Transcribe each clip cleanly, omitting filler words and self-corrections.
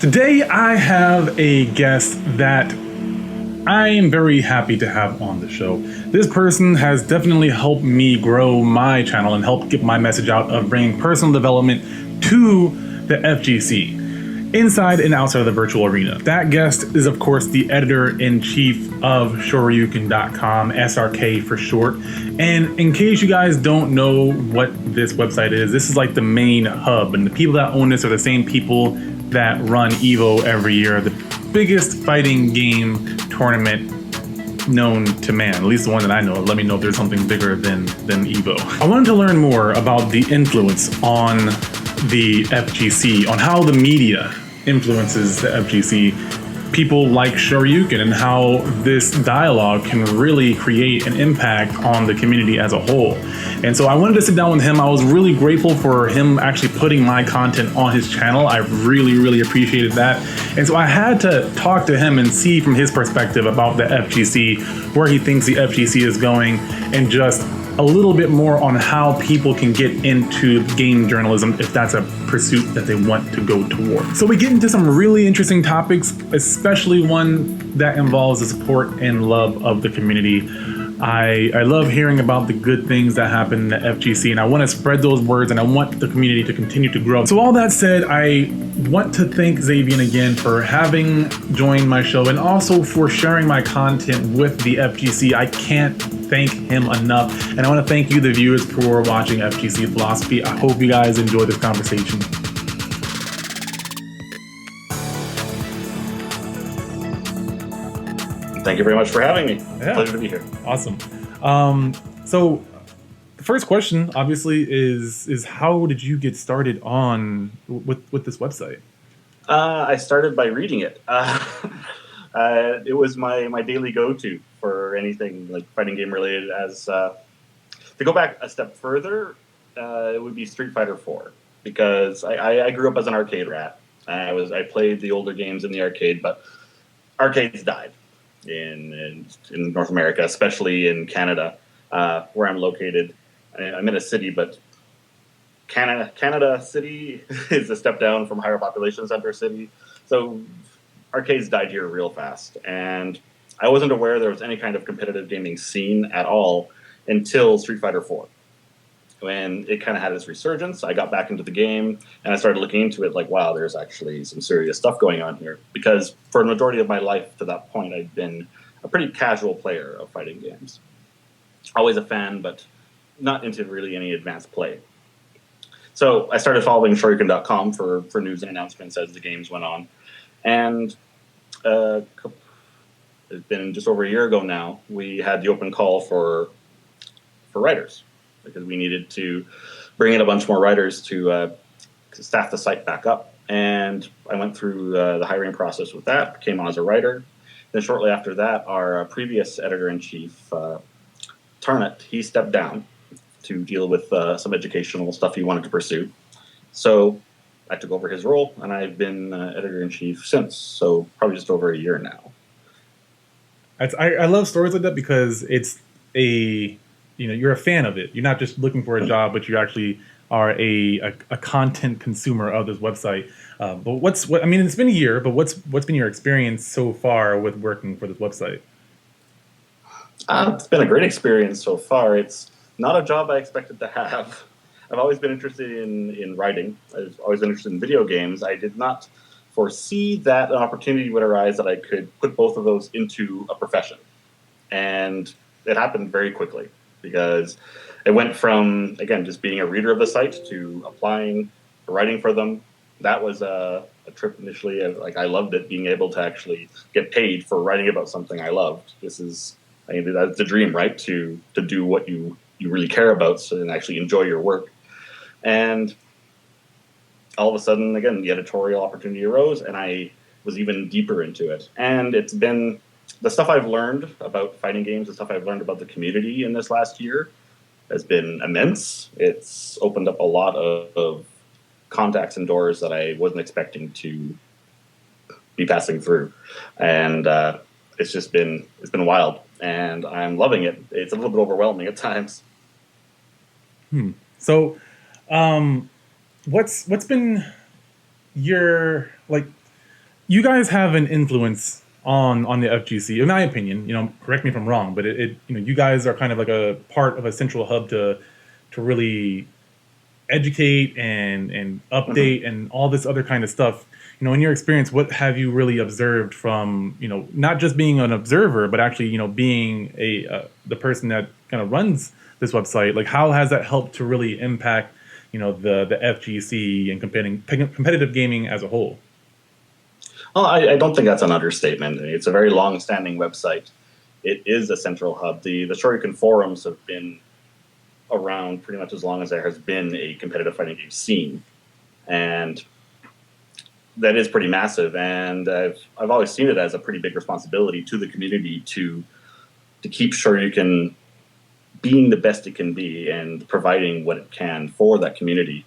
Today I have a guest that I am very happy to have on the show. This person has definitely helped me grow my channel and help get my message out of bringing personal development to the FGC, inside and outside of the virtual arena. That guest is, of course, the editor-in-chief of Shoryuken.com, SRK for short. And in case you guys don't know what this website is, this is like the main hub, and the people that own this are the same people that run EVO every year, the biggest fighting game tournament known to man, at least the one that I know. Let me know if there's something bigger than EVO. I wanted to learn more about the influence on the FGC, on how the media influences the FGC, people like Shoryuken, and how this dialogue can really create an impact on the community as a whole. And so I wanted to sit down with him. I was really grateful for him actually putting my content on his channel. I really appreciated that. And so I had to talk to him and see from his perspective about the FGC, where he thinks the FGC is going, and just a little bit more on how people can get into game journalism if that's a pursuit that they want to go toward. So we get into some really interesting topics, especially one that involves the support and love of the community. I love hearing about the good things that happen in the FGC, and I want to spread those words, and I want the community to continue to grow. So all that said, I want to thank Xavier again for having joined my show, and also for sharing my content with the FGC. I can't thank him enough, and I want to thank you, the viewers, for watching FGC Philosophy. I hope you guys enjoy this conversation. Thank you very much for having me. Yeah. Pleasure to be here. Awesome. So the first question, obviously, is how did you get started on with this website? I started by reading it. It was my daily go-to for anything like fighting game related. As to go back a step further, it would be Street Fighter 4, because I grew up as an arcade rat. I played the older games in the arcade, but arcades died in North America, especially in Canada, where I'm located. I'm in a city, but Canada City is a step down from higher population center city. So arcades died here real fast. And I wasn't aware there was any kind of competitive gaming scene at all until Street Fighter 4. When it kind of had its resurgence, I got back into the game and I started looking into it like, wow, there's actually some serious stuff going on here. Because for a majority of my life to that point, I'd been a pretty casual player of fighting games. Always a fan, but not into really any advanced play. So I started following Shoryuken.com for news and announcements as the games went on. And it's been just over a year ago now, we had the open call for writers, because we needed to bring in a bunch more writers to staff the site back up. And I went through the hiring process with that, came on as a writer. Then shortly after that, our previous editor-in-chief, Tarnit, he stepped down to deal with some educational stuff he wanted to pursue. So I took over his role, and I've been editor-in-chief since, so probably just over a year now. I love stories like that, because it's you're a fan of it. You're not just looking for a job, but you actually are a content consumer of this website. But I mean, it's been a year, but what's been your experience so far with working for this website? It's been a great experience so far. It's not a job I expected to have. I've always been interested in writing. I've always been interested in video games. I did not foresee that an opportunity would arise that I could put both of those into a profession. And it happened very quickly, because it went from, again, just being a reader of the site to applying, to writing for them. That was a trip initially. I loved it, being able to actually get paid for writing about something I loved. That's the dream, right? To do what you really care about, and actually enjoy your work. And all of a sudden, again, the editorial opportunity arose, and I was even deeper into it. And it's been the stuff I've learned about fighting games, the stuff I've learned about the community in this last year has been immense. It's opened up a lot of contacts and doors that I wasn't expecting to be passing through. And it's been wild, and I'm loving it. It's a little bit overwhelming at times. So what's been your, like, you guys have an influence on the FGC, in my opinion. Correct me if I'm wrong, but you guys are kind of like a part of a central hub to really educate and Mhm. update and all this other kind of stuff. In your experience, what have you really observed from not just being an observer, but actually being a the person that kind of runs this website? Like, how has that helped to really impact the FGC and competitive gaming as a whole? Well, I don't think that's an understatement. It's a very long-standing website. It is a central hub. The Shoryuken forums have been around pretty much as long as there has been a competitive fighting game scene, and that is pretty massive. And I've always seen it as a pretty big responsibility to the community to keep Shoryuken being the best it can be and providing what it can for that community.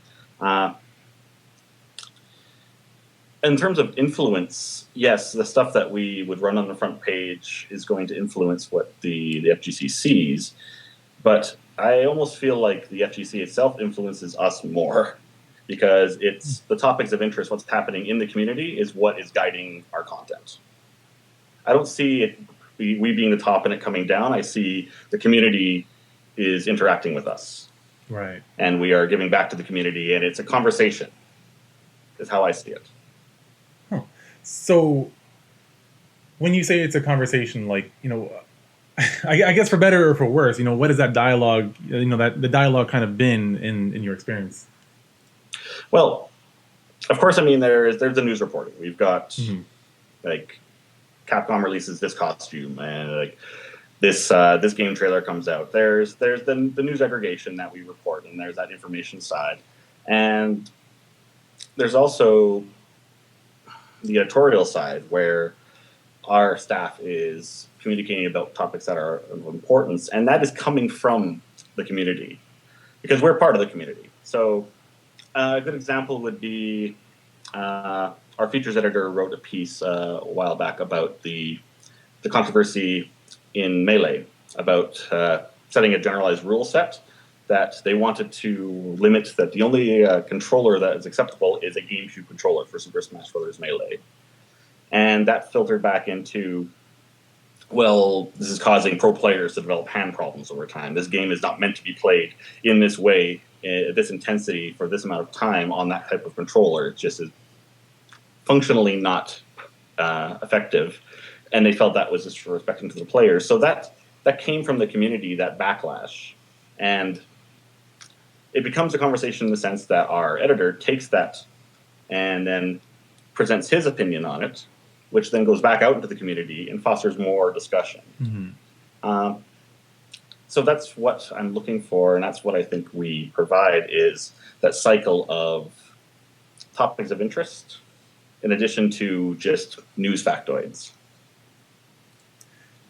In terms of influence, yes, the stuff that we would run on the front page is going to influence what the FGC sees, but I almost feel like the FGC itself influences us more because it's the topics of interest, what's happening in the community is what is guiding our content. I don't see it, we being the top and it coming down. I see the community is interacting with us. Right. And we are giving back to the community, and it's a conversation, is how I see it. Huh. So when you say it's a conversation, like, I guess for better or for worse, what has that dialogue, that the dialogue kind of been in your experience? Well, of course, I mean, there's the news reporting. We've got like Capcom releases this costume, and like this game trailer comes out. There's the news aggregation that we report, and there's that information side, and there's also the editorial side where our staff is communicating about topics that are of importance, and that is coming from the community because we're part of the community. So a good example would be our features editor wrote a piece a while back about the controversy in Melee about setting a generalized rule set that they wanted to limit that the only controller that is acceptable is a GameCube controller for Super Smash Bros. Melee. And that filtered back into, well, this is causing pro players to develop hand problems over time. This game is not meant to be played in this way, this intensity for this amount of time on that type of controller. It just is functionally not effective. And they felt that was disrespecting to the players. So that came from the community, that backlash. And it becomes a conversation in the sense that our editor takes that and then presents his opinion on it, which then goes back out into the community and fosters more discussion. Mm-hmm. So that's what I'm looking for, and that's what I think we provide is that cycle of topics of interest in addition to just news factoids.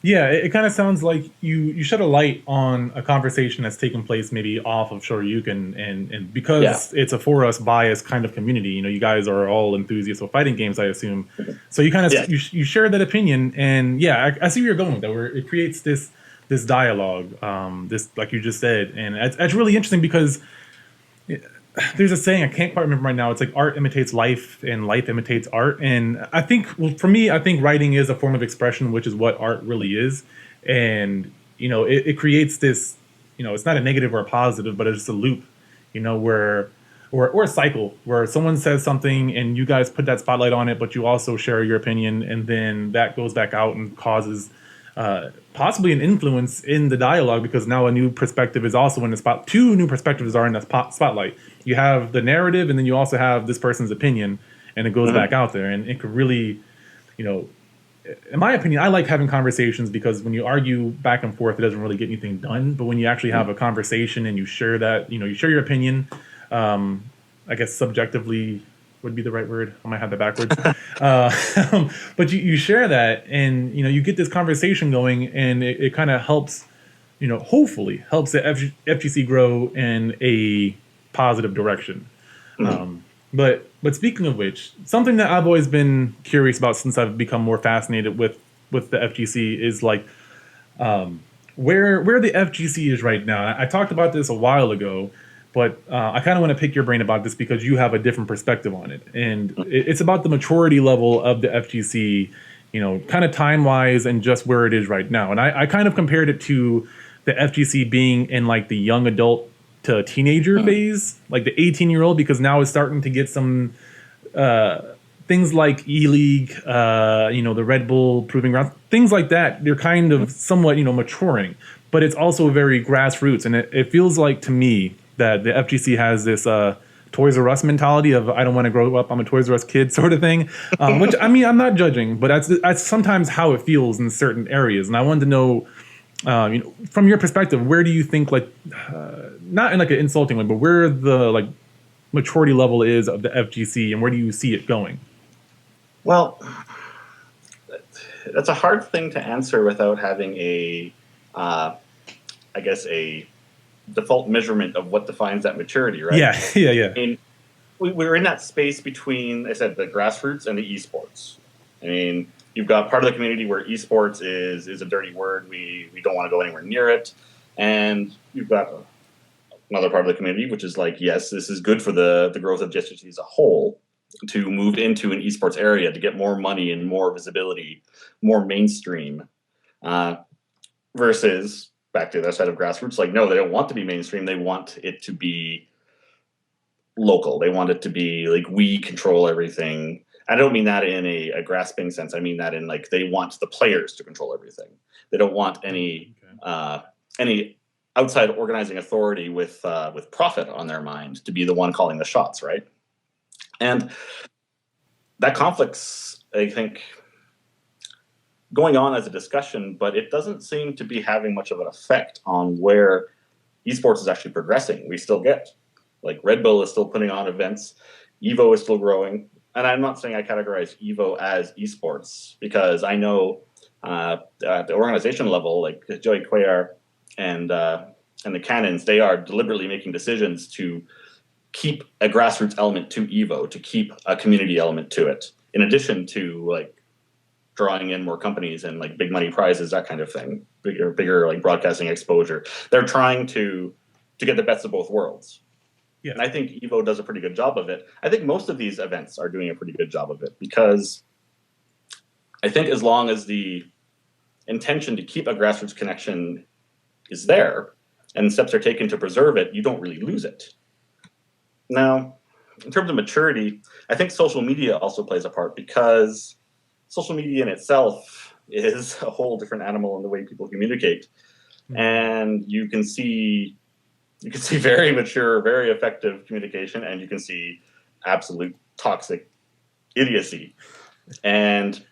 Yeah, it kind of sounds like you shed a light on a conversation that's taken place maybe off of Shoryuken, and because it's a for us by us kind of community, you guys are all enthusiasts of fighting games, I assume. So you kind of you share that opinion, and I see where you're going with that, where it creates this dialogue, this, like you just said, and it's really interesting because there's a saying, I can't quite remember right now. It's like art imitates life and life imitates art. And I think, well, for me, I think writing is a form of expression, which is what art really is. And, it creates this, it's not a negative or a positive, but it's just a loop, where, or a cycle where someone says something and you guys put that spotlight on it, but you also share your opinion. And then that goes back out and causes possibly an influence in the dialogue, because now a new perspective is also in the spot. Two new perspectives are in the spotlight. You have the narrative, and then you also have this person's opinion, and it goes back out there. And it could really, in my opinion, I like having conversations because when you argue back and forth, it doesn't really get anything done. But when you actually have a conversation and you share that, you share your opinion, I guess subjectively would be the right word. I might have that backwards. But you share that, and you get this conversation going, and it kind of helps, hopefully helps the FGC grow in a positive direction. But speaking of which, something that I've always been curious about since I've become more fascinated with the FGC is like where the FGC is right now. I talked about this a while ago, but I kind of want to pick your brain about this because you have a different perspective on it, and it's about the maturity level of the FGC, kind of time wise and just where it is right now. And I kind of compared it to the FGC being in like the young adult to teenager phase, like the 18-year-old, because now it's starting to get some things like E-League, the Red Bull Proving Grounds, things like that. They're kind of somewhat, maturing, but it's also very grassroots. And it feels like to me that the FGC has this Toys R Us mentality of I don't want to grow up, I'm a Toys R Us kid sort of thing, which I mean, I'm not judging, but that's sometimes how it feels in certain areas. And I wanted to know, from your perspective, where do you think, like, not in like an insulting way, but where the like maturity level is of the FGC and where do you see it going? Well, that's a hard thing to answer without having a default measurement of what defines that maturity, right? Yeah. I mean, we're in that space between, I said, the grassroots and the esports. I mean, you've got part of the community where esports is a dirty word. We don't want to go anywhere near it. And you've got another part of the community, which is like, yes, this is good for the growth of JSG as a whole, to move into an esports area to get more money and more visibility, more mainstream, versus back to the other side of grassroots. Like, no, they don't want to be mainstream. They want it to be local. They want it to be like, we control everything. I don't mean that in a grasping sense. I mean that in like, they want the players to control everything. They don't want any outside organizing authority with profit on their mind to be the one calling the shots, right? And that conflict's, I think, going on as a discussion, but it doesn't seem to be having much of an effect on where esports is actually progressing. We still get, like, Red Bull is still putting on events, Evo is still growing, and I'm not saying I categorize Evo as esports, because I know at the organization level, like Joey Cuellar and the Cannons, they are deliberately making decisions to keep a grassroots element to Evo, to keep a community element to it, in addition to like drawing in more companies and like big money prizes, that kind of thing, bigger like broadcasting exposure. They're trying to get the best of both worlds. Yeah. And I think Evo does a pretty good job of it. I think most of these events are doing a pretty good job of it, because I think as long as the intention to keep a grassroots connection is there and steps are taken to preserve it, you don't really lose it. Now, in terms of maturity, I think social media also plays a part, because social media in itself is a whole different animal in the way people communicate. Mm-hmm. And you can see very mature, very effective communication, and you can see absolute toxic idiocy. And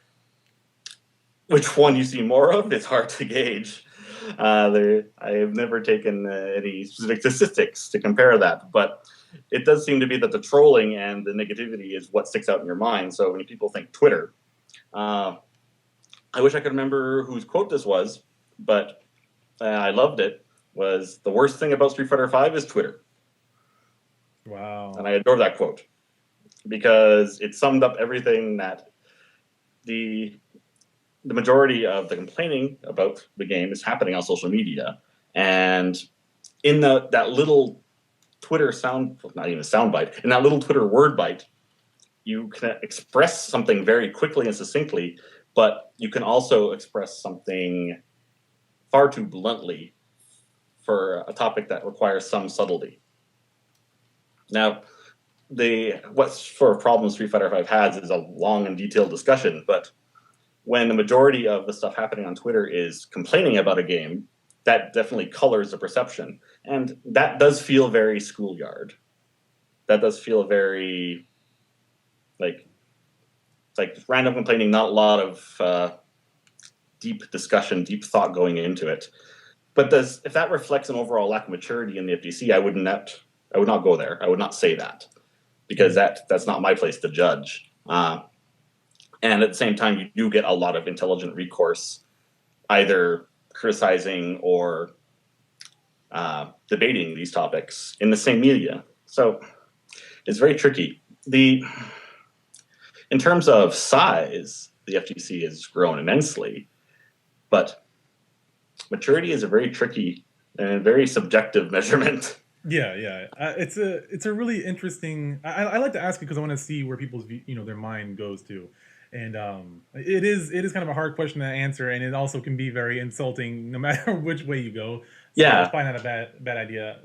which one you see more of is hard to gauge. I have never taken any specific statistics to compare that, but it does seem to be that the trolling and the negativity is what sticks out in your mind. So when people think Twitter, I wish I could remember whose quote this was, but I loved it, was the worst thing about Street Fighter V is Twitter. Wow. And I adore that quote, because it summed up everything that the majority of the complaining about the game is happening on social media. And in that little Twitter not even soundbite, in that little Twitter word bite, you can express something very quickly and succinctly, but you can also express something far too bluntly for a topic that requires some subtlety. Now, what sort of problem Street Fighter V has is a long and detailed discussion, but when the majority of the stuff happening on Twitter is complaining about a game, that definitely colors the perception. And that does feel very schoolyard. That does feel very like random complaining, not a lot of deep discussion, deep thought going into it. But if that reflects an overall lack of maturity in the FGC, I would not go there. I would not say that, because that's not my place to judge. And at the same time, you do get a lot of intelligent recourse, either criticizing or debating these topics in the same media. So it's very tricky. In terms of size, the FGC has grown immensely, but maturity is a very tricky and very subjective measurement. Yeah. It's a really interesting. I like to ask it because I want to see where people's their mind goes to, and it is kind of a hard question to answer, and it also can be very insulting no matter which way you go. So it's Yeah. probably not a bad idea.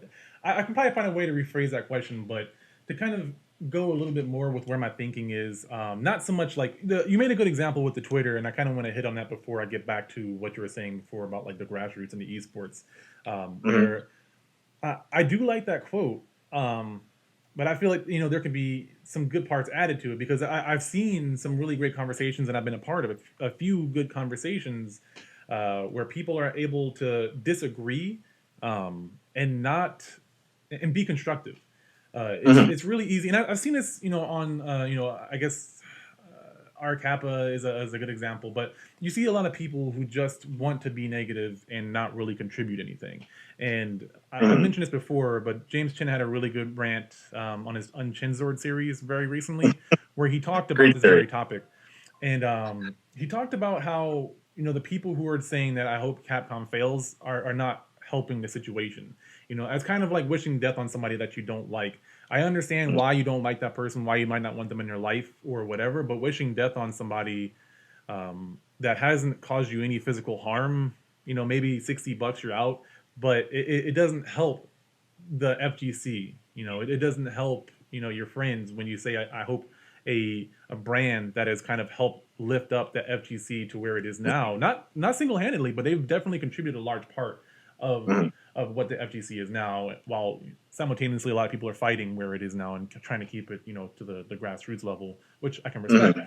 I can probably find a way to rephrase that question, but to kind of go a little bit more with where my thinking is, not so much like you made a good example with the Twitter, and I kind of want to hit on that before I get back to what you were saying before about like the grassroots and the esports, Hmm. where I do like that quote, but I feel like there could be some good parts added to it because I've seen some really great conversations and I've been a part of a few good conversations where people are able to disagree and not and be constructive. Hmm. It's really easy, and I've seen this on I guess R Kappa is a good example, but you see a lot of people who just want to be negative and not really contribute anything. And I've Hmm. mentioned this before, but James Chen had a really good rant on his Unchenzord series very recently, where he talked about Great this very theory. topic. And he talked about how the people who are saying that I hope Capcom fails are not helping the situation. As kind of like wishing death on somebody that you don't like. I understand why you don't like that person, why you might not want them in your life or whatever, but wishing death on somebody that hasn't caused you any physical harm, maybe $60 you're out, but it doesn't help the FGC. It doesn't help your friends when you say I hope a brand that has kind of helped lift up the FGC to where it is now. Not single handedly, but they've definitely contributed a large part of Hmm. of what the FGC is now. While simultaneously a lot of people are fighting where it is now and trying to keep it to the grassroots level, which I can respect. Hmm.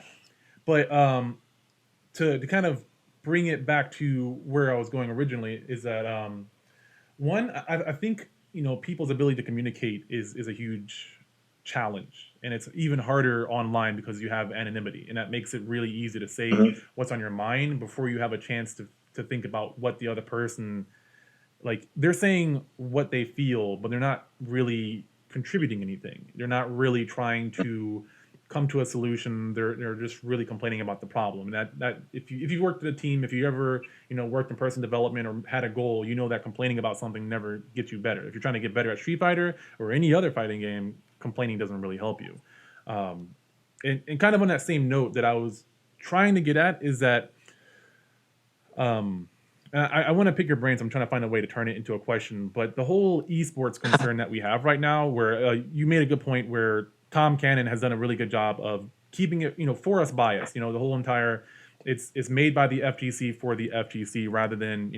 But to kind of bring it back to where I was going originally is that one, I think people's ability to communicate is a huge challenge, and it's even harder online because you have anonymity, and that makes it really easy to say Hmm. what's on your mind before you have a chance to think about what the other person, like, they're saying what they feel, but they're not really contributing anything. They're not really trying to come to a solution. They're just really complaining about the problem. And that if you worked at a team, if you ever worked in person development or had a goal, that complaining about something never gets you better. If you're trying to get better at Street Fighter or any other fighting game, complaining doesn't really help you. Um, and kind of on that same note that I was trying to get at is that um, I want to pick your brains. I'm trying to find a way to turn it into a question, but the whole esports concern that we have right now, where you made a good point, where Tom Cannon has done a really good job of keeping it, for us biased. The whole entire, it's made by the FGC for the FGC rather than,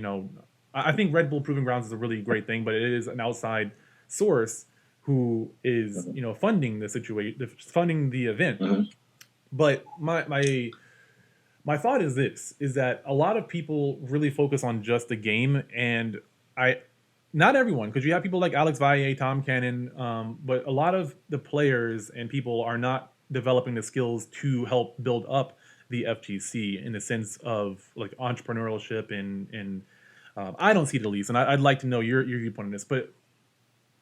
I think Red Bull Proving Grounds is a really great thing, but it is an outside source who is, funding the situation, funding the event. Hmm. But my thought is this, is that a lot of people really focus on just the game, and I not everyone, because you have people like Alex Valle, Tom Cannon, but a lot of the players and people are not developing the skills to help build up the FGC in the sense of like entrepreneurship and I don't see it, at least, and I'd like to know your viewpoint on this. But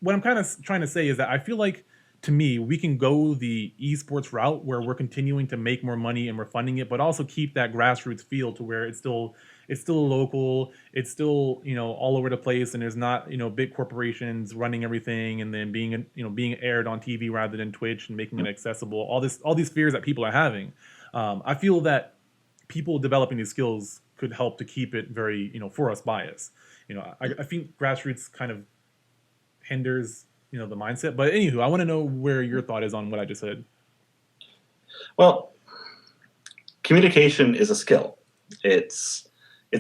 what I'm kind of trying to say is that I feel like, to me, we can go the esports route where we're continuing to make more money and we're funding it, but also keep that grassroots feel to where it's still local, it's still all over the place, and there's not big corporations running everything and then being aired on TV rather than Twitch and making it accessible. All these fears that people are having. I feel that people developing these skills could help to keep it very for us bias. I think grassroots kind of hinders the mindset. But anywho, I want to know where your thought is on what I just said. Well, communication is a skill. It's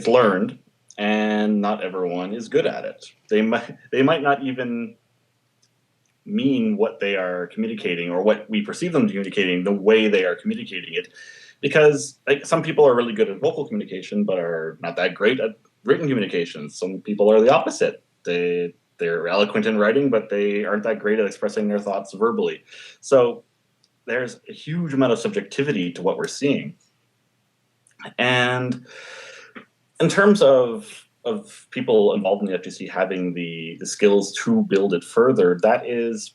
learned, and not everyone is good at it. They might not even mean what they are communicating or what we perceive them communicating the way they are communicating it, because like some people are really good at vocal communication but are not that great at written communication. Some people are the opposite. They're eloquent in writing, but they aren't that great at expressing their thoughts verbally. So there's a huge amount of subjectivity to what we're seeing. And in terms of people involved in the FGC having the skills to build it further, that is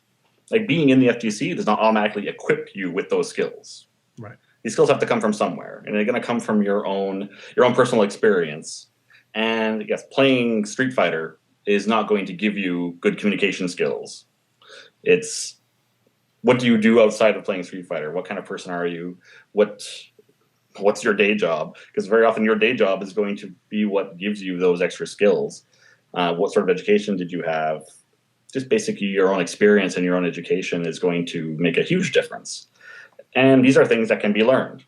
like being in the FGC does not automatically equip you with those skills. Right. These skills have to come from somewhere, and they're going to come from your own personal experience. And yes, playing Street Fighter is not going to give you good communication skills. It's what do you do outside of playing Street Fighter? What kind of person are you? What's your day job? Because very often your day job is going to be what gives you those extra skills. What sort of education did you have? Just basically your own experience and your own education is going to make a huge difference. And these are things that can be learned.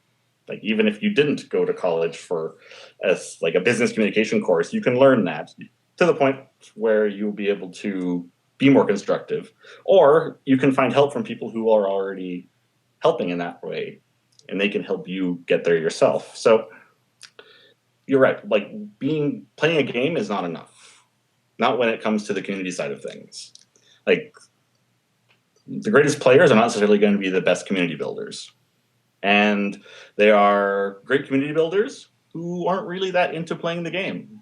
Like even if you didn't go to college for like a business communication course, you can learn that to the point where you'll be able to be more constructive. Or you can find help from people who are already helping in that way, and they can help you get there yourself. So you're right. Like playing a game is not enough. Not when it comes to the community side of things. Like the greatest players are not necessarily going to be the best community builders. And they are great community builders who aren't really that into playing the game.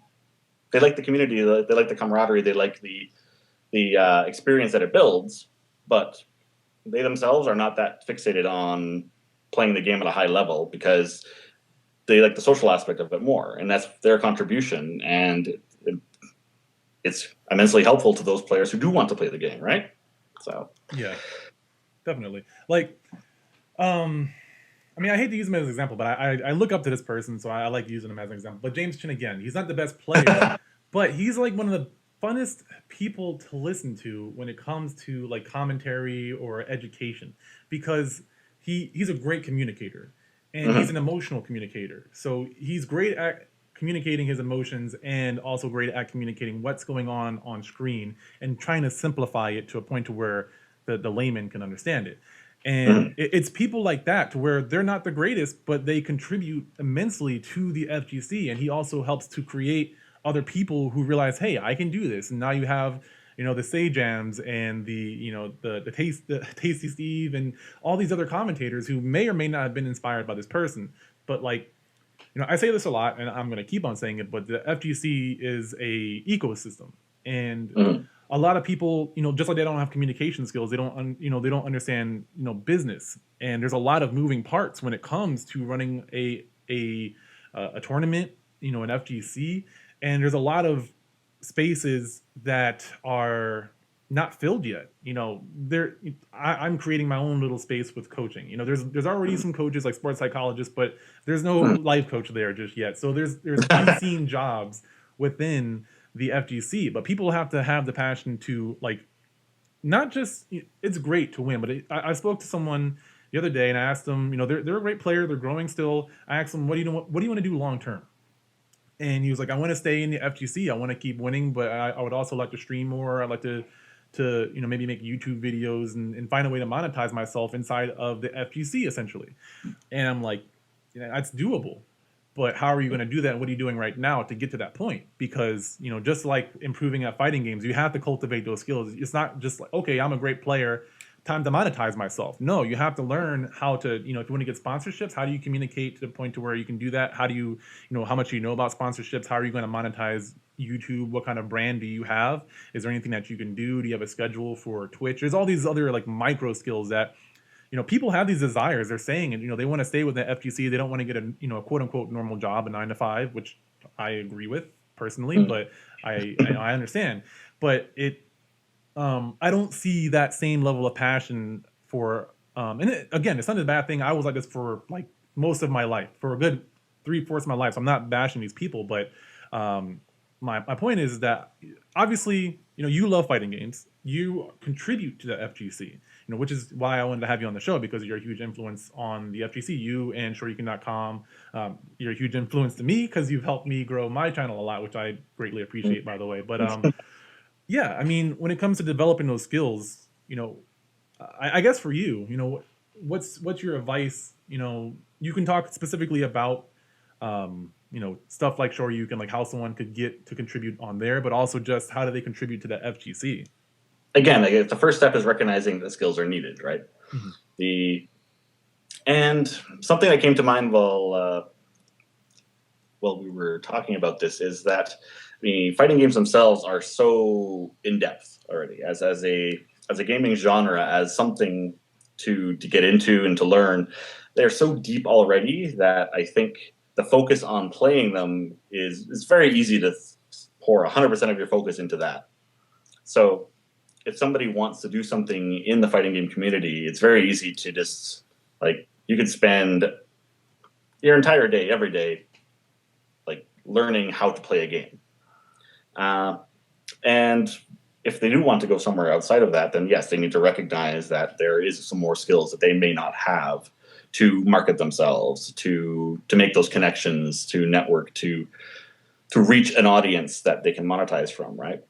They like the community, they like the camaraderie, they like the experience that it builds, but they themselves are not that fixated on playing the game at a high level because they like the social aspect of it more, and that's their contribution, and it's immensely helpful to those players who do want to play the game, right? So yeah, definitely. Like, I mean, I hate to use him as an example, but I look up to this person, so I like using him as an example. But James Chen, again, he's not the best player, but he's like one of the funnest people to listen to when it comes to like commentary or education, because he's a great communicator, and he's an emotional communicator. So he's great at communicating his emotions and also great at communicating what's going on screen and trying to simplify it to a point to where the layman can understand it. And it's people like that to where they're not the greatest, but they contribute immensely to the FGC. And he also helps to create other people who realize, hey, I can do this. And now you have, the Sajams and the Tasty Steve and all these other commentators who may or may not have been inspired by this person. But like, I say this a lot, and I'm going to keep on saying it, but the FGC is a ecosystem, and a lot of people, just like they don't have communication skills, they don't, they don't understand, business, and there's a lot of moving parts when it comes to running a tournament, an FGC, and there's a lot of spaces that are not filled yet. I'm creating my own little space with coaching. There's already some coaches like sports psychologists, but there's no life coach there just yet. So there's unseen jobs within the FGC, but people have to have the passion to like, not just, it's great to win, but I spoke to someone the other day and I asked them, they're a great player, they're growing still. I asked them, what do you want to do long term? And he was like, I want to stay in the FGC. I want to keep winning, but I would also like to stream more. I'd like to maybe make YouTube videos and find a way to monetize myself inside of the FGC essentially. And I'm like, that's doable. But how are you going to do that? And what are you doing right now to get to that point? Because, just like improving at fighting games, you have to cultivate those skills. It's not just like, okay, I'm a great player, time to monetize myself. No, you have to learn how to, if you want to get sponsorships, how do you communicate to the point to where you can do that? How do you, how much do you know about sponsorships? How are you going to monetize YouTube? What kind of brand do you have? Is there anything that you can do? Do you have a schedule for Twitch? There's all these other like micro skills that, people have these desires. They're saying, and they want to stay with the FGC. They don't want to get a quote unquote normal job, a 9 to 5, which I agree with personally, but I understand. But I don't see that same level of passion for, again, it's not a bad thing. I was like this for like most of my life, for a good 3/4 of my life. So I'm not bashing these people, but my point is that obviously, you love fighting games. You contribute to the FGC, which is why I wanted to have you on the show, because you're a huge influence on the FGC. You and ShoryuKen.com, you're a huge influence to me because you've helped me grow my channel a lot, which I greatly appreciate, by the way. But yeah, I mean, when it comes to developing those skills, I guess for you, what's your advice? You can talk specifically about, stuff like Shoryuken, like how someone could get to contribute on there, but also just how do they contribute to the FGC? Again, the first step is recognizing that skills are needed, right? And something that came to mind while we were talking about this is that fighting games themselves are so in depth already as a gaming genre, as something to get into and to learn. They're so deep already that I think the focus on playing them is very easy to pour 100% of your focus into that. So if somebody wants to do something in the fighting game community, it's very easy to just, like, you could spend your entire day, every day, like, learning how to play a game. And if they do want to go somewhere outside of that, then yes, they need to recognize that there is some more skills that they may not have to market themselves, to make those connections, to network, to reach an audience that they can monetize from, right?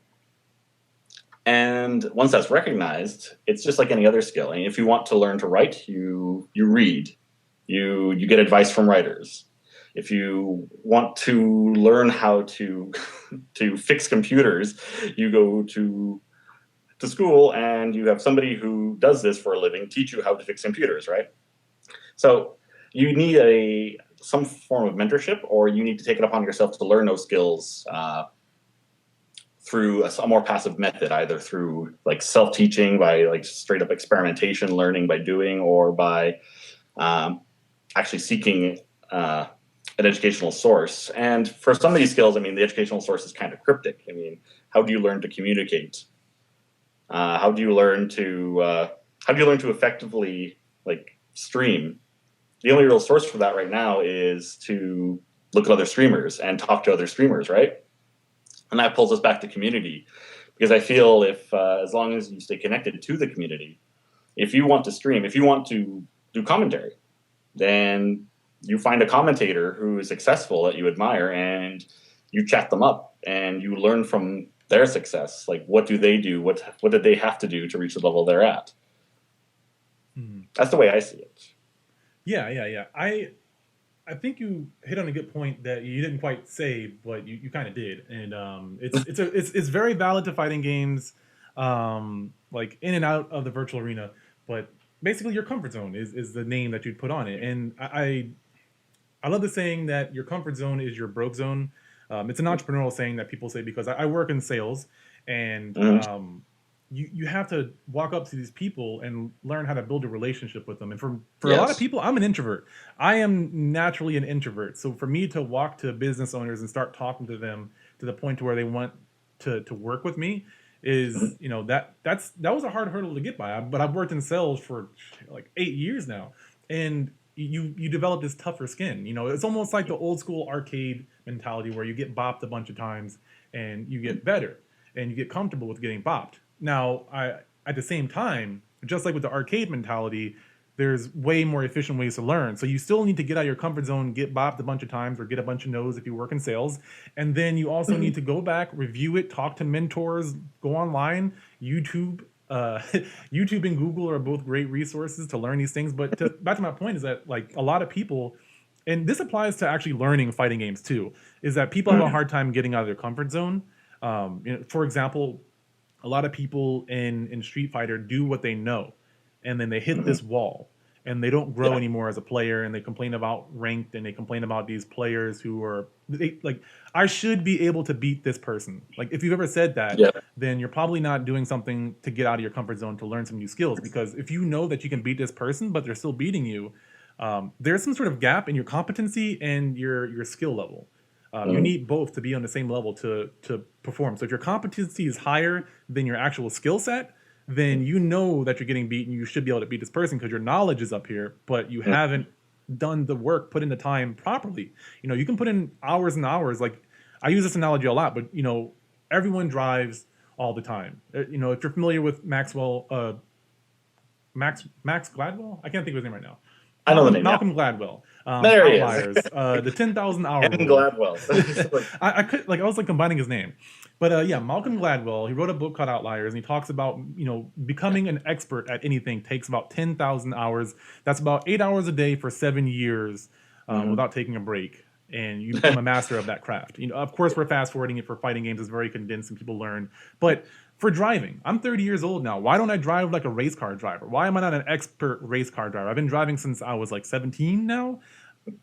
And once that's recognized, it's just like any other skill. I mean, if you want to learn to write, you read, you get advice from writers. If you want to learn how to fix computers, you go to school and you have somebody who does this for a living teach you how to fix computers, right? So you need some form of mentorship, or you need to take it upon yourself to learn those skills through a more passive method, either through like self-teaching, by like straight up experimentation, learning by doing, or by actually seeking an educational source. And for some of these skills, I mean, the educational source is kind of cryptic. I mean, how do you learn to communicate? How do you learn to effectively like stream? The only real source for that right now is to look at other streamers and talk to other streamers, right? And that pulls us back to community, because I feel if as long as you stay connected to the community, if you want to stream, if you want to do commentary, then you find a commentator who is successful that you admire, and you chat them up and you learn from their success. Like, what do they do? What did they have to do to reach the level they're at? That's the way I see it. Yeah. I think you hit on a good point that you didn't quite say, but you kind of did, and it's very valid to fighting games, like in and out of the virtual arena. But basically, your comfort zone is the name that you'd put on it, and I love the saying that your comfort zone is your broke zone. It's an entrepreneurial saying that people say, because I work in sales, and you have to walk up to these people and learn how to build a relationship with them. And for a lot of people, I'm an introvert. I am naturally an introvert. So for me to walk to business owners and start talking to them to the point to where they want to work with me is, that was a hard hurdle to get by. But I've worked in sales for like 8 years now, and you develop this tougher skin. It's almost like the old school arcade mentality where you get bopped a bunch of times and you get better and you get comfortable with getting bopped. Now, at the same time, just like with the arcade mentality, there's way more efficient ways to learn. So you still need to get out of your comfort zone, get bopped a bunch of times, or get a bunch of no's if you work in sales. And then you also need to go back, review it, talk to mentors, go online, YouTube. YouTube and Google are both great resources to learn these things. But back to my point is that, like, a lot of people, and this applies to actually learning fighting games too, is that people have a hard time getting out of their comfort zone. For example, a lot of people in Street Fighter do what they know, and then they hit this wall, and they don't grow anymore as a player, and they complain about ranked, and they complain about these players who are like, I should be able to beat this person. Like, if you've ever said that, then you're probably not doing something to get out of your comfort zone to learn some new skills. Because if you know that you can beat this person, but they're still beating you, there's some sort of gap in your competency and your skill level. You need both to be on the same level to perform. So if your competency is higher than your actual skill set, then you know that you're getting beaten. You should be able to beat this person because your knowledge is up here, but you haven't done the work, put in the time properly. You can put in hours and hours. Like, I use this analogy a lot, but everyone drives all the time. If you're familiar with Max Gladwell, I can't think of his name right now. I know the name. Malcolm Gladwell. There he Outliers, is. The 10,000 hour Evan rule. Gladwell. I was like combining his name, but Malcolm Gladwell. He wrote a book called Outliers, and he talks about becoming an expert at anything takes about 10,000 hours. That's about 8 hours a day for 7 years without taking a break, and you become a master of that craft. Of course, we're fast forwarding it for fighting games. It's very condensed, and people learn, but for driving, I'm 30 years old now. Why don't I drive like a race car driver? Why am I not an expert race car driver? I've been driving since I was like 17 now.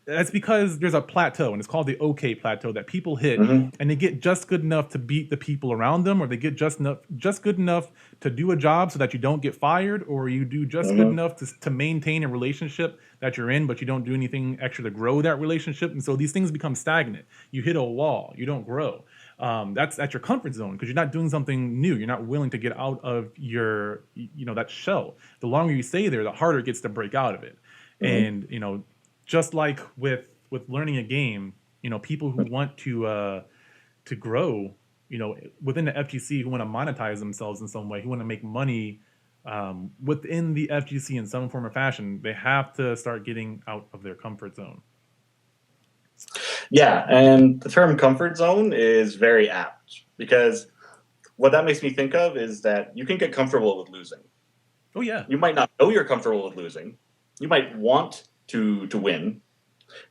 That's because there's a plateau, and it's called the OK plateau, that people hit, and they get just good enough to beat the people around them, or they get just good enough to do a job so that you don't get fired, or you do just good enough to maintain a relationship that you're in, but you don't do anything extra to grow that relationship. And so these things become stagnant. You hit a wall, you don't grow. That's at your comfort zone because you're not doing something new. You're not willing to get out of your, that shell. The longer you stay there, the harder it gets to break out of it. Mhm. And just like with learning a game, people who want to grow, within the FGC, who want to monetize themselves in some way, who want to make money within the FGC in some form or fashion, they have to start getting out of their comfort zone. Yeah, and the term comfort zone is very apt because what that makes me think of is that you can get comfortable with losing. Oh yeah. You might not know you're comfortable with losing. You might want to win,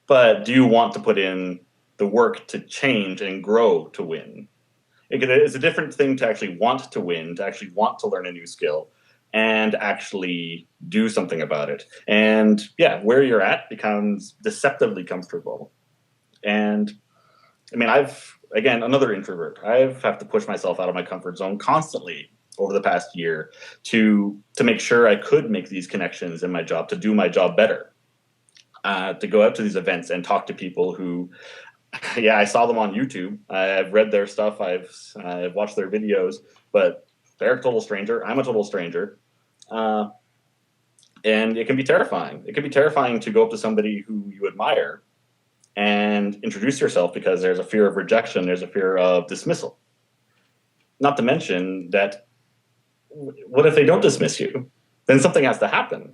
but do you want to put in the work to change and grow to win? It's a different thing to actually want to win, to actually want to learn a new skill, and actually do something about it. And yeah, where you're at becomes deceptively comfortable. And I mean, again, another introvert. I've have to push myself out of my comfort zone constantly over the past year to make sure I could make these connections in my job, to do my job better, to go out to these events and talk to people who, yeah, I saw them on YouTube. I've read their stuff. I've watched their videos, but they're a total stranger. I'm a total stranger. And it can be terrifying. It can be terrifying to go up to somebody who you admire and introduce yourself because there's a fear of rejection, there's a fear of dismissal. Not to mention that, what if they don't dismiss you? Then something has to happen.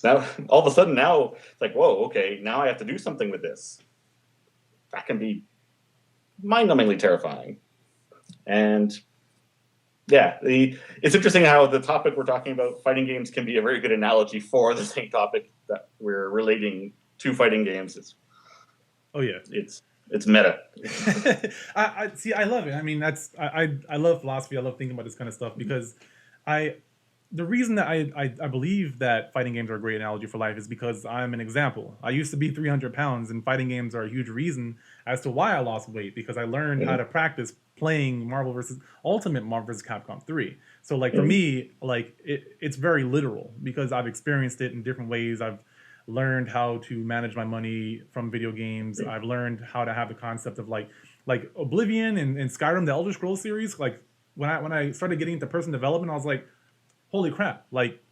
Now, all of a sudden, now it's like, whoa, okay, now I have to do something with this. That can be mind-numbingly terrifying. And yeah, it's interesting how the topic we're talking about, fighting games, can be a very good analogy for the same topic that we're relating to fighting games. Oh yeah, it's meta. I see. I love it. I mean, I love philosophy. I love thinking about this kind of stuff because the reason that I believe that fighting games are a great analogy for life is because I'm an example. I used to be 300 pounds, and fighting games are a huge reason as to why I lost weight because I learned how to practice playing Ultimate Marvel vs. Capcom 3. So like for me, like it's very literal because I've experienced it in different ways. I've learned how to manage my money from video games. I've learned how to have the concept of like Oblivion and Skyrim, the Elder Scrolls series. Like when I started getting into personal development, I was like, holy crap! Like,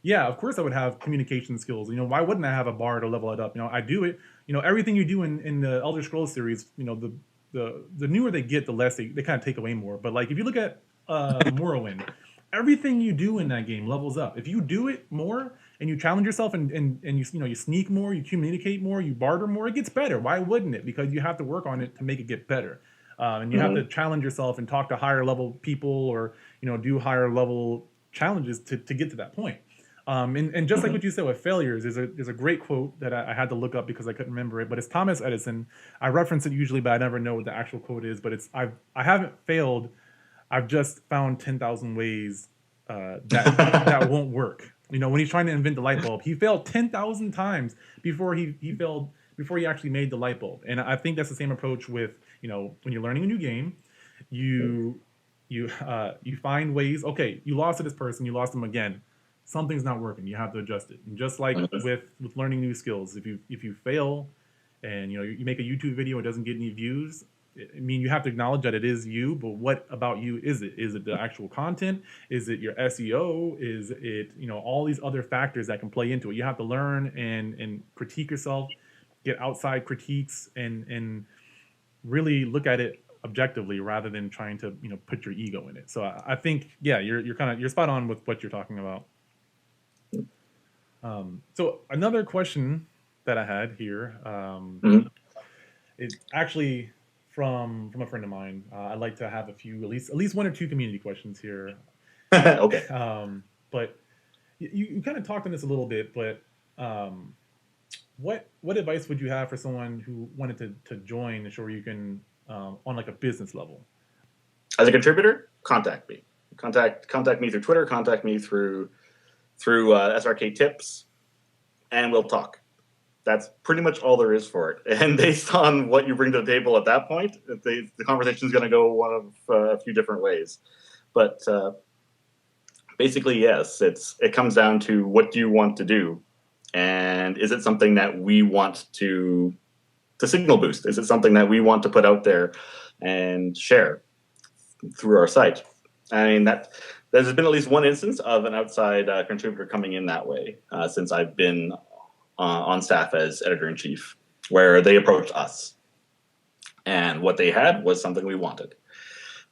yeah, of course I would have communication skills. Why wouldn't I have a bar to level it up? I do it. Everything you do in the Elder Scrolls series, the newer they get, the less they kind of take away more. But like if you look at Morrowind, everything you do in that game levels up. If you do it more and you challenge yourself and you sneak more, you communicate more, you barter more, it gets better. Why wouldn't it? Because you have to work on it to make it get better. And you have to challenge yourself and talk to higher level people or do higher level challenges to get to that point. And just like what you said with failures, there's a great quote that I had to look up because I couldn't remember it, but it's Thomas Edison. I reference it usually, but I never know what the actual quote is. But I haven't failed. I've just found 10,000 ways that won't work. When he's trying to invent the light bulb, he failed 10,000 times before he actually made the light bulb. And I think that's the same approach with when you're learning a new game, you find ways. Okay, you lost to this person, you lost them again. Something's not working. You have to adjust it. And just like with learning new skills, if you fail, and you make a YouTube video, it doesn't get any views. I mean, you have to acknowledge that it is you, but what about you is it? Is it the actual content? Is it your SEO? Is it, all these other factors that can play into it? You have to learn and critique yourself, get outside critiques, and really look at it objectively rather than trying to, put your ego in it. So I think, yeah, you're spot on with what you're talking about. So another question that I had here, it's actually from a friend of mine. I'd like to have at least one or two community questions here. Okay. But you kind of talked on this a little bit, but what advice would you have for someone who wanted to join the show where you can on like a business level? As a contributor, contact me. Contact me through Twitter. Contact me through SRK Tips, and we'll talk. That's pretty much all there is for it. And based on what you bring to the table at that point, the conversation is going to go one of a few different ways. But basically, yes, it comes down to what do you want to do, and is it something that we want to signal boost? Is it something that we want to put out there and share through our site. I mean, that there's been at least one instance of an outside contributor coming in that way since I've been on staff as editor-in-chief, where they approached us. And what they had was something we wanted.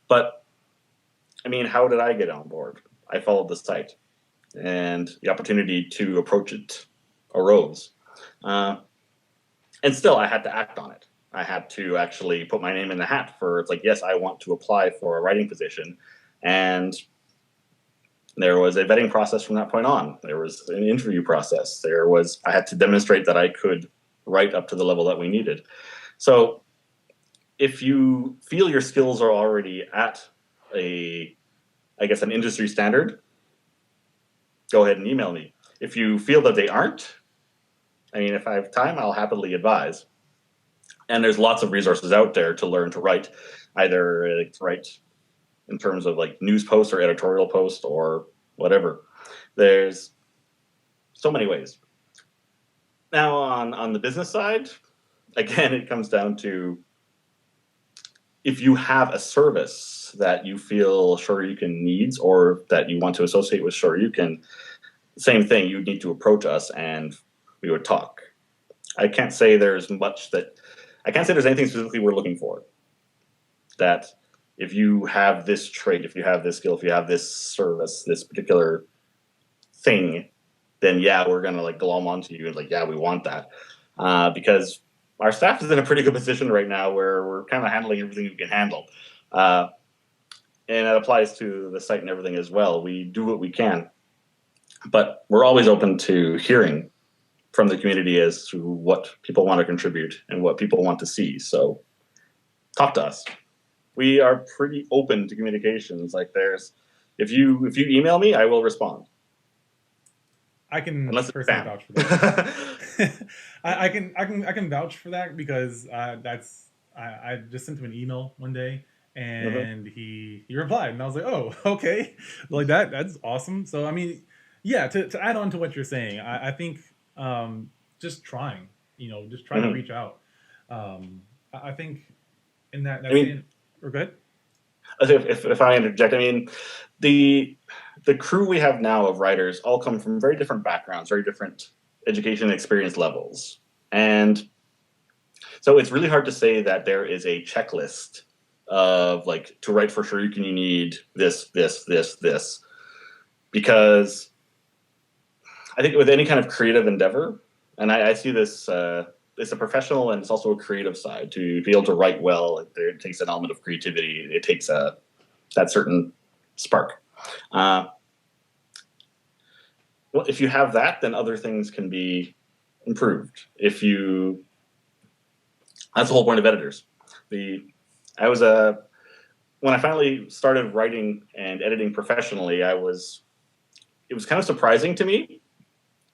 But, I mean, how did I get on board? I followed the site, and the opportunity to approach it arose. And still, I had to act on it. I had to actually put my name in the hat for, it's like, yes, I want to apply for a writing position. And there was a vetting process from that point on. There was an interview process. I had to demonstrate that I could write up to the level that we needed. So if you feel your skills are already at an industry standard, go ahead and email me. If you feel that they aren't, I mean, if I have time, I'll happily advise. And there's lots of resources out there to learn to write, either write in terms of like news posts or editorial posts or whatever. There's so many ways. Now on the business side, again, it comes down to if you have a service that you feel Shoryuken needs or that you want to associate with Shoryuken, same thing, you need to approach us and we would talk. I can't say there's anything specifically we're looking for. That if you have this trait, if you have this skill, if you have this service, this particular thing, then yeah, we're gonna like glom onto you and like, yeah, we want that. Because our staff is in a pretty good position right now where we're kind of handling everything we can handle. And it applies to the site and everything as well. We do what we can, but we're always open to hearing from the community as to what people want to contribute and what people want to see. So talk to us. We are pretty open to communications. Like if you email me, I will respond. I can Unless personally vouch for that. I can vouch for that because I just sent him an email one day and he replied and I was like, oh, okay, like that's awesome. So I mean, yeah, to add on to what you're saying, I think just trying, just trying to reach out. I think in that we're good. If I interject, I mean the crew we have now of writers all come from very different backgrounds, very different education and experience levels. And so it's really hard to say that there is a checklist of like, to write for Shoryuken you need this, because I think with any kind of creative endeavor, and I see this, it's a professional and it's also a creative side. To be able to write well, it takes an element of creativity. It takes that certain spark. Well, if you have that, then other things can be improved. That's the whole point of editors. When I finally started writing and editing professionally, it was kind of surprising to me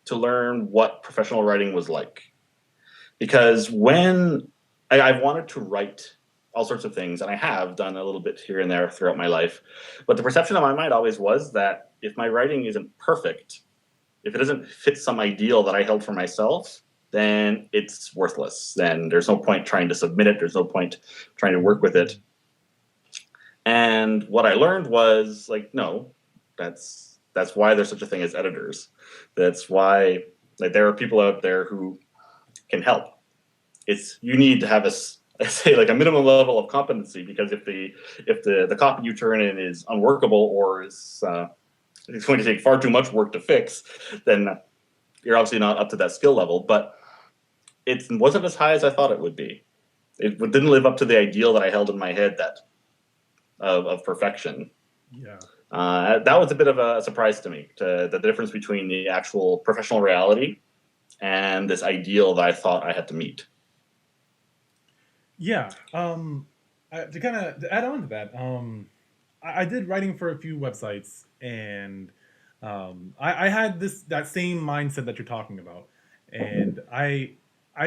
to learn what professional writing was like. Because when I've wanted to write all sorts of things, and I have done a little bit here and there throughout my life, but the perception in my mind always was that if my writing isn't perfect, if it doesn't fit some ideal that I held for myself, then it's worthless. Then there's no point trying to submit it. There's no point trying to work with it. And what I learned was like, no, that's why there's such a thing as editors. That's why there are people out there who can help. You need to have a minimum level of competency, because if the copy you turn in is unworkable or is it's going to take far too much work to fix, then you're obviously not up to that skill level. But it wasn't as high as I thought it would be. It didn't live up to the ideal that I held in my head of perfection. Yeah. That was a bit of a surprise to me, the difference between the actual professional reality and this ideal that I thought I had to meet. Yeah. To add on to that, I did writing for a few websites, and I had that same mindset that you're talking about, and I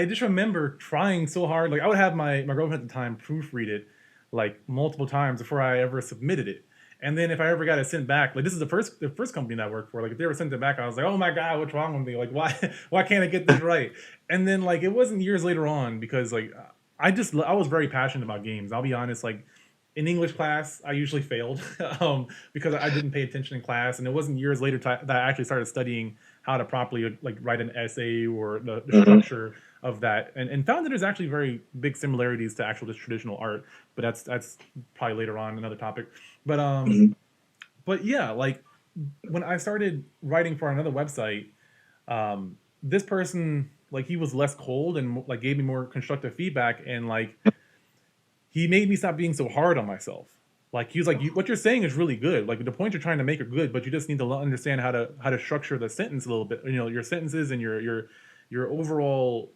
just remember trying so hard. Like I would have my girlfriend at the time proofread it like multiple times before I ever submitted it. And then if I ever got it sent back, like this is the first company that I worked for, like if they ever sent it back, I was like, oh my God, what's wrong with me? Like why can't I get this right? And then like it wasn't years later on, because like I was very passionate about games. I'll be honest, like in English class, I usually failed because I didn't pay attention in class, and it wasn't years later that I actually started studying how to properly like write an essay or the Hmm. structure of that, and found that there's actually very big similarities to actual just traditional art. But that's probably later on another topic. But um, Hmm. but yeah, like when I started writing for another website, this person like he was less cold and like gave me more constructive feedback, and like he made me stop being so hard on myself. Like he was like, "What you're saying is really good. Like the points you're trying to make are good, but you just need to understand how to structure the sentence a little bit. You know, your sentences and your overall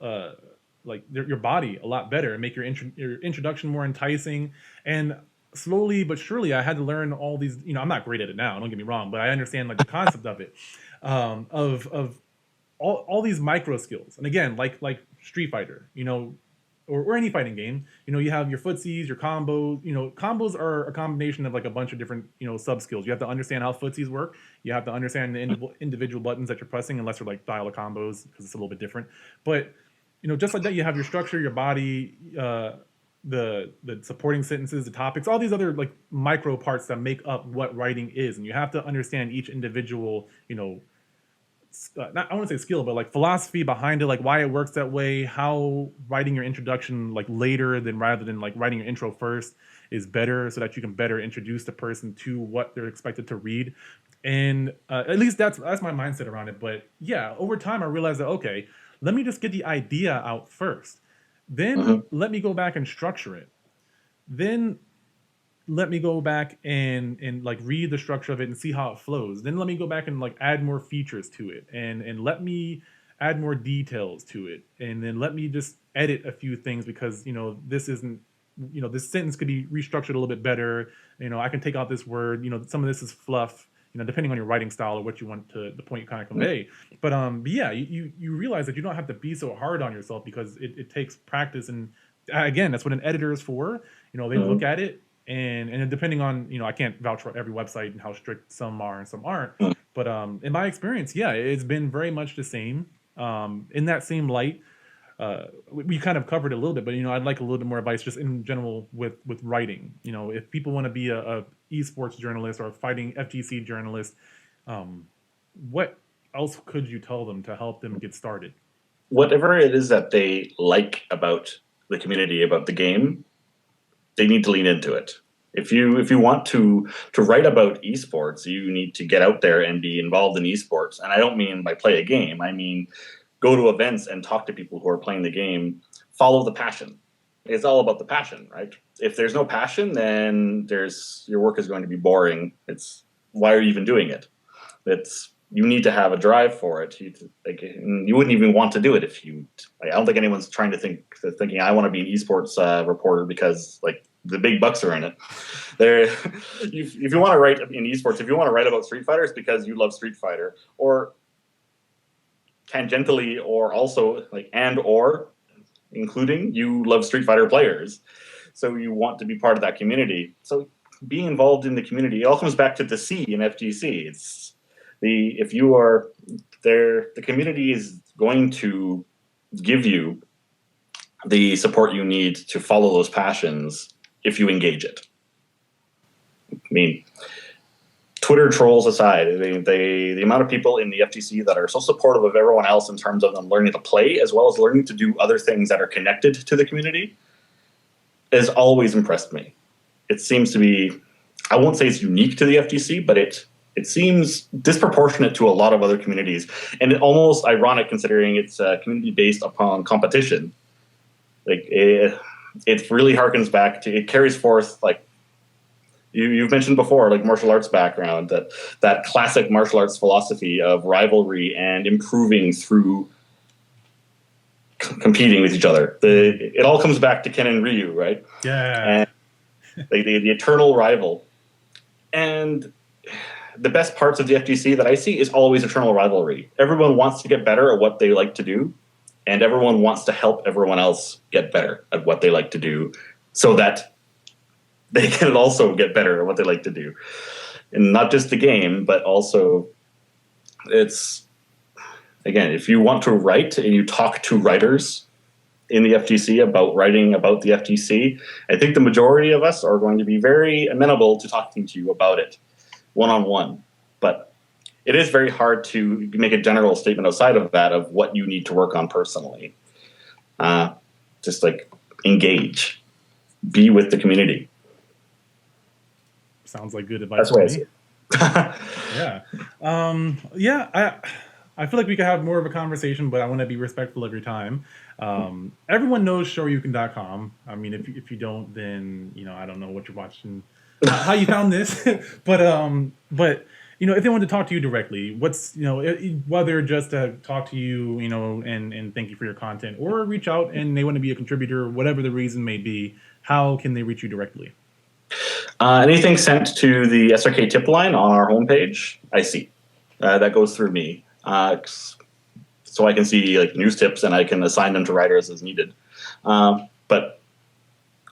like your body a lot better, and make your introduction more enticing." And slowly but surely, I had to learn all these. You know, I'm not great at it now. Don't get me wrong, but I understand like the concept of it, of all these micro skills. And again, like Street Fighter, you know, or any fighting game, you know, you have your footsies, your combos. You know, combos are a combination of like a bunch of different, you know, sub skills. You have to understand how footsies work. You have to understand the individual buttons that you're pressing, unless they're like dial combos, because it's a little bit different. But you know, just like that, you have your structure, your body, the supporting sentences, the topics, all these other like micro parts that make up what writing is, and you have to understand each individual, you know, not I want to say skill, but like philosophy behind it, like why it works that way, how writing your introduction like later than rather than like writing your intro first is better, so that you can better introduce the person to what they're expected to read. And at least that's my mindset around it. But yeah, over time I realized that okay, let me just get the idea out first, then Hmm. let me go back and structure it, then let me go back and like read the structure of it and see how it flows. Then let me go back and like add more features to it, and let me add more details to it, and then let me just edit a few things, because you know this isn't, you know, this sentence could be restructured a little bit better. You know, I can take out this word. You know, some of this is fluff. You know, depending on your writing style or what you want to the point you kind of convey. But yeah, you realize that you don't have to be so hard on yourself, because it takes practice. And again, that's what an editor is for. You know, they look at it, and depending on, you know, I can't vouch for every website and how strict some are and some aren't. But in my experience, yeah, it's been very much the same. In that same light, we kind of covered it a little bit, but you know, I'd like a little bit more advice just in general with writing. You know, if people want to be a esports journalist or a fighting FGC journalist, um, what else could you tell them to help them get started? Whatever it is that they like about the community, about the game, they need to lean into it. If you want to write about esports, you need to get out there and be involved in esports. And I don't mean by play a game. I mean go to events and talk to people who are playing the game. Follow the passion. It's all about the passion, right? If there's no passion, then there's your work is going to be boring. It's why are you even doing it? It's you need to have a drive for it. You wouldn't even want to do it if you. Like, I don't think anyone's trying to thinking I want to be an esports reporter because like the big bucks are in it. There, if you want to write in esports, if you want to write about Street Fighter, it's because you love Street Fighter, or tangentially, or also like or including you love Street Fighter players, so you want to be part of that community. So being involved in the community, it all comes back to the C in FGC. It's if you are there, the community is going to give you the support you need to follow those passions if you engage it. I mean, Twitter trolls aside, the amount of people in the FGC that are so supportive of everyone else in terms of them learning to play as well as learning to do other things that are connected to the community has always impressed me. It seems to be, I won't say it's unique to the FGC, but it seems disproportionate to a lot of other communities, and it almost ironic considering it's a community based upon competition. Like it really harkens back to, it carries forth like you've mentioned before, like martial arts background, that classic martial arts philosophy of rivalry and improving through competing with each other. It all comes back to Ken and Ryu, right? Yeah. And the eternal rival. And the best parts of the FGC that I see is always eternal rivalry. Everyone wants to get better at what they like to do, and everyone wants to help everyone else get better at what they like to do, so that they can also get better at what they like to do. And not just the game, but also it's, again, if you want to write and you talk to writers, in the FGC about writing about the FGC, I think the majority of us are going to be very amenable to talking to you about it one-on-one. But it is very hard to make a general statement outside of that of what you need to work on personally. Just like engage, be with the community. Sounds like good advice. That's the way I see it. Yeah. I feel like we could have more of a conversation, but I want to be respectful of your time. Everyone knows shoryuken.com. I mean, if you don't, then, I don't know what you're watching, how you found this, but, if they want to talk to you directly, what's, whether just to talk to you, and thank you for your content, or reach out and they want to be a contributor, whatever the reason may be, how can they reach you directly? Anything sent to the SRK tip line on our homepage, I see. That goes through me. So I can see like news tips and I can assign them to writers as needed. But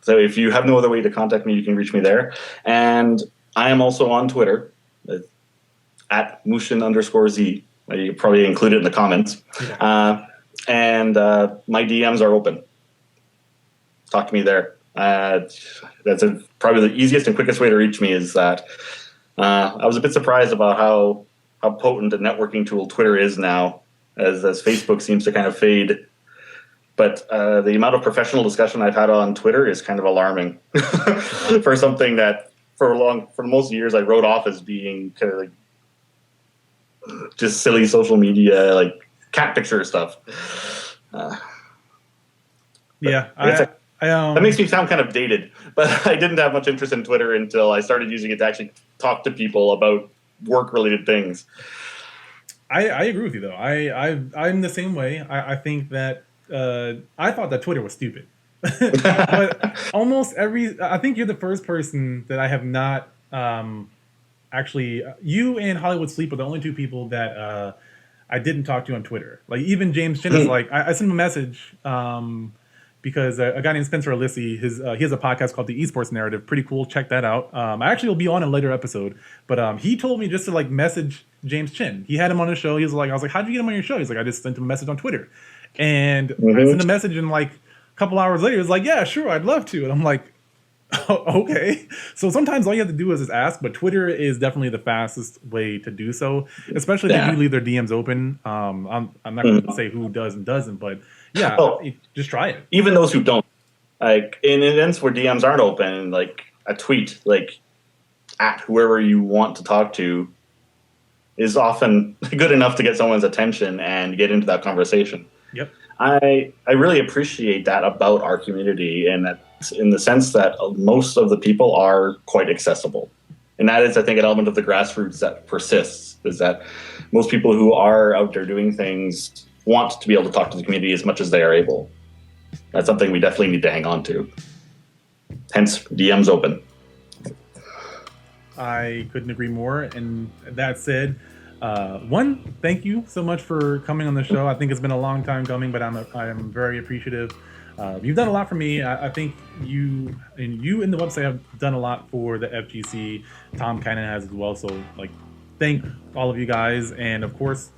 so if you have no other way to contact me, you can reach me there. And I am also on Twitter at Mushin_Z. You probably include it in the comments. Yeah. And my DMs are open. Talk to me there. That's probably the easiest and quickest way to reach me is that I was a bit surprised about how potent a networking tool Twitter is now, as Facebook seems to kind of fade. But the amount of professional discussion I've had on Twitter is kind of alarming for something that for most years I wrote off as being kind of like just silly social media, like cat picture stuff. That makes me sound kind of dated, but I didn't have much interest in Twitter until I started using it to actually talk to people about work-related things. I agree with you, though. I'm the same way. I think that I thought that Twitter was stupid. But I think you're the first person that I have not actually, you and Hollywood Sleep are the only two people that I didn't talk to on Twitter. Like, even James Chen is like, I sent him a message because a guy named Spencer Alissi, he has a podcast called The Esports Narrative. Pretty cool. Check that out. I actually will be on a later episode, but he told me just to like message James Chen. He had him on his show. I was like, how'd you get him on your show? He's like, I just sent him a message on Twitter. And I sent a message and like a couple hours later, he was like, yeah, sure, I'd love to. And I'm like, oh, okay. So sometimes all you have to do is just ask, but Twitter is definitely the fastest way to do so, especially if you leave their DMs open. I'm not going to say who does and doesn't, but just try it. Even those who don't, like in events where DMs aren't open, like a tweet, like at whoever you want to talk to, is often good enough to get someone's attention and get into that conversation. Yep. I really appreciate that about our community, and that in the sense that most of the people are quite accessible. And that is, I think, an element of the grassroots that persists, is that most people who are out there doing things want to be able to talk to the community as much as they are able. That's something we definitely need to hang on to. Hence, DMs open. I couldn't agree more. And that said, thank you so much for coming on the show. I think it's been a long time coming, but I am very appreciative. You've done a lot for me. I think you and the website have done a lot for the FGC. Tom Cannon has as well. So, like, thank all of you guys. And of course,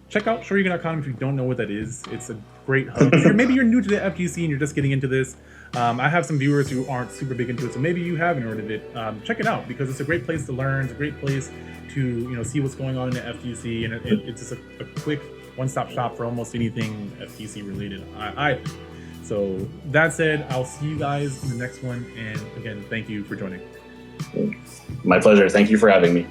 check out shoryuken.com if you don't know what that is. It's a great hub. Maybe you're new to the FGC and you're just getting into this. I have some viewers who aren't super big into it, so maybe you haven't heard of it. Check it out because it's a great place to learn. It's a great place to see what's going on in the FGC, and it's just a quick one-stop shop for almost anything FGC related. So that said, I'll see you guys in the next one, and again, thank you for joining. My pleasure. Thank you for having me.